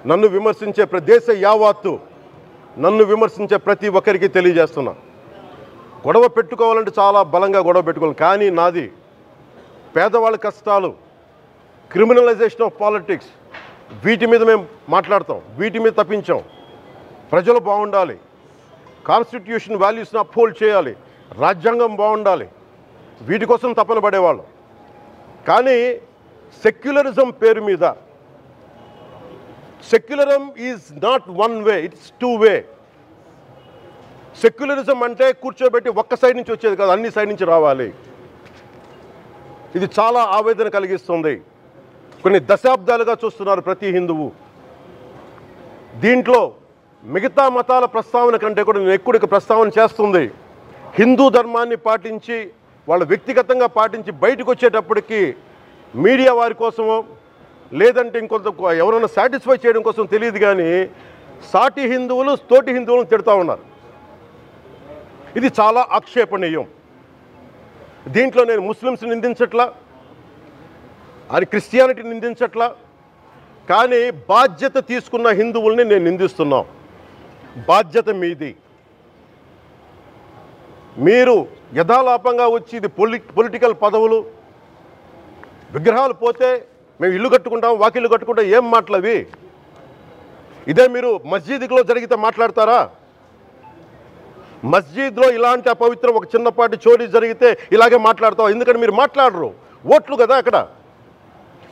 నన్ను విమర్శించే దేశ యావత్తు నన్ను విమర్శించే ప్రతి ఒక్కరికి తెలియజేస్తున్నా, గొడవ పెట్టుకోవాలంటే చాలా బలంగా గొడవ పెట్టుకోవాలి. కానీ నాది పేదవాళ్ళ కష్టాలు, క్రిమినలైజేషన్ ఆఫ్ పాలిటిక్స్, వీటి మీద మేము మాట్లాడతాం, వీటి మీద తప్పించాం. ప్రజలు బాగుండాలి, కాన్స్టిట్యూషన్ వాల్యూస్ని అప్హోల్డ్ చేయాలి, రాజ్యాంగం బాగుండాలి, వీటి కోసం తపన పడేవాళ్ళం. కానీ సెక్యులరిజం పేరు మీద, secularism is not one way, it's two way. Secularism అంటే కూర్చోబెట్టి ఒక్క సైడ్ నుంచి వచ్చేది కాదు, అన్ని సైడ్ నుంచి రావాలి. ఇది చాలా ఆవేదన కలిగిస్తుంది. కొన్ని దశాబ్దాలుగా చూస్తున్నారు ప్రతి హిందువు. దీంట్లో మిగతా మతాల ప్రస్తావన కంటే కూడా నేను ఎక్కువ ప్రస్తావన చేస్తుంది హిందూ ధర్మాన్ని పాటించి, వాళ్ళు వ్యక్తిగతంగా పాటించి బయటకు వచ్చేటప్పటికి మీడియా వారి కోసమో లేదంటే ఇంకొంత ఎవరైనా సాటిస్ఫై చేయడం కోసం తెలియదు, కానీ సాటి హిందువులు తోటి హిందువులను తిడతా ఉన్నారు. ఇది చాలా ఆక్షేపణీయం. దీంట్లో నేను ముస్లిమ్స్ నిందించట్లా, అది క్రిస్టియానిటీ నిందించట్లా, కానీ బాధ్యత తీసుకున్న హిందువుల్ని నేను నిందిస్తున్నాం. బాధ్యత మీది. మీరు యథాలాపంగా వచ్చి ఇది పొలిటికల్ పదవులు, విగ్రహాలు పోతే మేము ఇల్లు కట్టుకుంటాం, వాకిళ్ళు కట్టుకుంటాం, ఏం మాటలవి? ఇదే మీరు మస్జిద్లో జరిగితే మాట్లాడతారా? మస్జిద్లో ఇలాంటి అపవిత్రం ఒక చిన్నపాటి చోరీ జరిగితే ఇలాగే మాట్లాడతాం. ఎందుకంటే మీరు మాట్లాడరు, ఓట్లు కదా అక్కడ.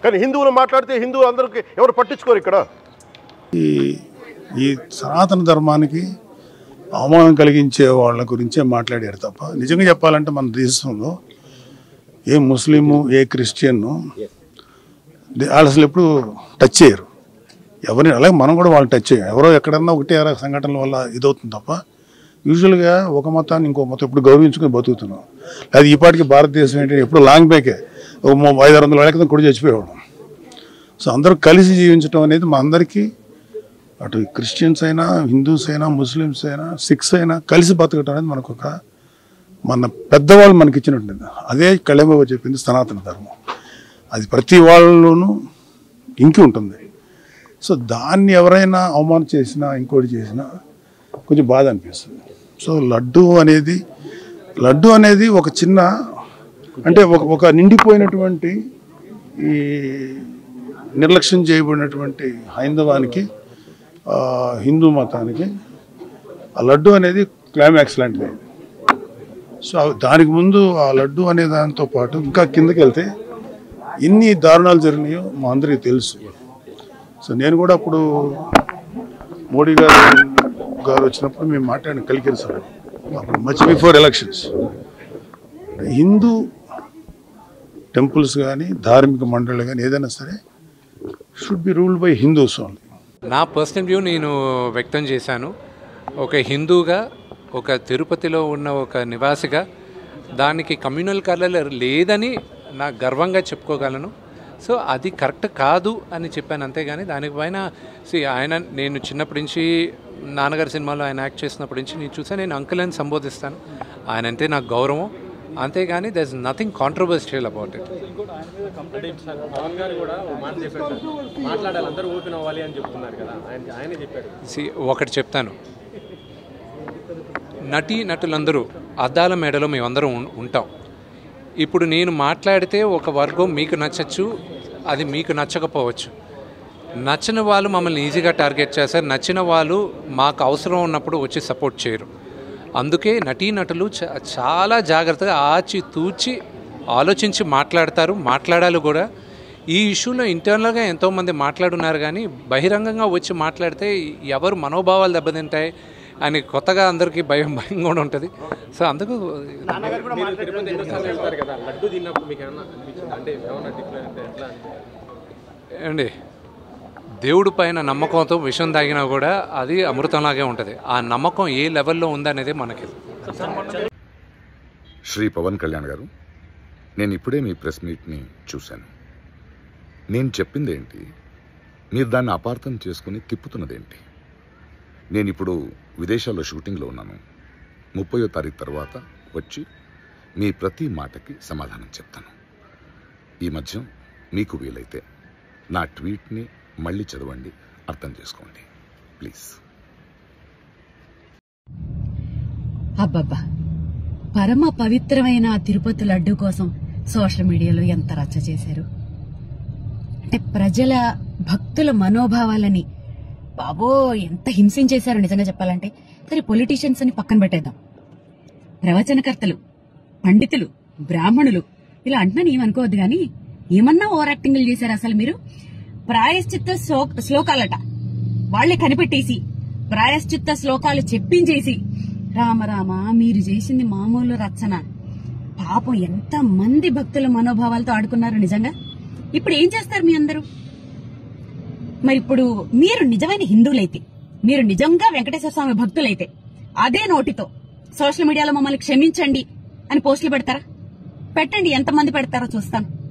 కానీ హిందువులు మాట్లాడితే హిందువులు అందరికీ ఎవరు పట్టించుకోరు. ఇక్కడ ఈ సనాతన ధర్మానికి అవమానం కలిగించే వాళ్ళ గురించే మాట్లాడారు తప్ప, నిజంగా చెప్పాలంటే మన దేశంలో ఏ ముస్లిము ఏ క్రిస్టియన్ వాళ్ళు అసలు ఎప్పుడు టచ్ చేయరు ఎవరిని. అలాగే మనం కూడా వాళ్ళు టచ్ చేయం. ఎవరో ఎక్కడన్నా ఒకటే సంఘటనల వల్ల ఇదవుతుంది తప్ప, యూజువల్గా ఒక మతాన్ని ఇంకో మతం ఎప్పుడు గౌరవించుకొని బతుకుతున్నాం. అది ఈ పాటికి భారతదేశం ఏంటంటే ఎప్పుడు లాంగ్ బ్యాకే 500-600 ఏళ్ళ క్రితం కూడా చచ్చిపోయేవాడు. సో అందరూ కలిసి జీవించడం అనేది మా అందరికీ, అటు క్రిస్టియన్స్ అయినా, హిందూస్ అయినా, ముస్లిమ్స్ అయినా, సిఖ్స్ అయినా కలిసి బతకడం అనేది మనకు ఒక మన పెద్దవాళ్ళు మనకి ఇచ్చినట్టుంది. అదే కళెంబాబు చెప్పింది సనాతన ధర్మం. అది ప్రతి వాళ్ళలోనూ ఇంకి ఉంటుంది. సో దాన్ని ఎవరైనా అవమానం చేసినా, ఇంకోటి చేసినా కొంచెం బాధ అనిపిస్తుంది. సో లడ్డు అనేది ఒక చిన్న, అంటే ఒక నిండిపోయినటువంటి ఈ నిర్లక్ష్యం చేయబడినటువంటి హైందవానికి, హిందూ మతానికి ఆ లడ్డు అనేది క్లైమాక్స్ లాంటిది. సో దానికి ముందు ఆ లడ్డు అనే దాంతో పాటు ఇంకా కిందకి వెళ్తే ఎన్ని దారుణాలు జరిగినాయో మా అందరికీ తెలుసు. సో నేను కూడా అప్పుడు మోడీ గారు వచ్చినప్పుడు మేము మాట్లాడిన కలికిరి సార్, అప్పుడు much before elections, Hindu temples కానీ ధార్మిక మండళ్ళు కానీ ఏదైనా సరే should be ruled by Hindus only. నా పర్సనల్ వ్యూ నేను వ్యక్తం చేశాను. ఒక హిందూగా, ఒక తిరుపతిలో ఉన్న ఒక నివాసిగా దానికి కమ్యూనల్ కలర్ లేదని నా గర్వంగా చెప్పుకోగలను. సో అది కరెక్ట్ కాదు అని చెప్పాను, అంతేగాని దానిపైన ఆయన, నేను చిన్నప్పటి నుంచి నాన్నగారి సినిమాలో ఆయన యాక్ట్ చేసినప్పటి నుంచి నేను చూసాను, నేను అంకుల్ అని సంబోధిస్తాను. ఆయన అంటే నాకు గౌరవం, అంతేగాని there is nothing controversial about it. ఒకటి చెప్తాను, నటులందరూ అద్దాల మేడలో మేమందరం ఉంటాం. ఇప్పుడు నేను మాట్లాడితే ఒక వర్గం మీకు నచ్చచ్చు, అది మీకు నచ్చకపోవచ్చు. నచ్చిన వాళ్ళు మమ్మల్ని ఈజీగా టార్గెట్ చేస్తారు, నచ్చిన వాళ్ళు మాకు అవసరం ఉన్నప్పుడు వచ్చి సపోర్ట్ చేయరు. అందుకే నటులు చాలా జాగ్రత్తగా ఆచితూచి ఆలోచించి మాట్లాడాలి కూడా. ఈ ఇష్యూలో ఇంటర్నల్గా ఎంతోమంది మాట్లాడున్నారు, కానీ బహిరంగంగా వచ్చి మాట్లాడితే ఎవరు మనోభావాలు దెబ్బతింటాయి అని కొత్తగా అందరికీ భయంగా కూడా ఉంటుంది. సో అందుకు అండి, దేవుడి పైన నమ్మకంతో విషం తాగినా కూడా అది అమృతంలాగే ఉంటుంది. ఆ నమ్మకం ఏ లెవెల్లో ఉందనేది మనకి. శ్రీ పవన్ కళ్యాణ్ గారు, నేను ఇప్పుడే మీ ప్రెస్ మీట్ని చూశాను. నేను చెప్పింది ఏంటి, మీరు దాన్ని అపార్థం చేసుకుని తిప్పుతున్నదేంటి? నేను ఇప్పుడు విదేశాల్లో షూటింగ్లో ఉన్నాను. 30వ తారీఖు తర్వాత వచ్చి మీ ప్రతి మాటకి సమాధానం చెప్తాను. ఈ మధ్య మీకు వీలైతే నా ట్వీట్ని మళ్ళీ చదవండి, అర్థం చేసుకోండి ప్లీజ్. అబ్బబ్బా, పరమ పవిత్రమైన తిరుపతి లడ్డు కోసం సోషల్ మీడియాలో ఎంత రచ్చ చేశారు. అంటే ప్రజల భక్తుల మనోభావాలని బాబో ఎంత హింసించేశారు నిజంగా చెప్పాలంటే. సరే, పొలిటీషియన్స్ అని పక్కన పెట్టేద్దాం. ప్రవచనకర్తలు, పండితులు, బ్రాహ్మణులు ఇలా అంటున్నాను ఏమనుకోవద్దు గాని ఏమన్నా ఓవర్ యాక్టింగ్లు చేశారు అసలు మీరు. ప్రాయశ్చిత్త శ్లోకాలట వాళ్లే కనిపెట్టేసి ప్రాయశ్చిత్త శ్లోకాలు చెప్పించేసి రామరామ మీరు చేసింది మామూలు రచన. పాపం ఎంత మంది భక్తుల మనోభావాలతో ఆడుకున్నారు నిజంగా. ఇప్పుడు ఏం చేస్తారు మీ అందరూ? మరి ఇప్పుడు మీరు నిజమైన హిందువులైతే, మీరు నిజంగా వెంకటేశ్వర స్వామి భక్తులైతే అదే నోటితో సోషల్ మీడియాలో మమ్మల్ని క్షమించండి అని పోస్టులు పెడతారా? పెట్టండి, ఎంతమంది పెడతారో చూస్తాను.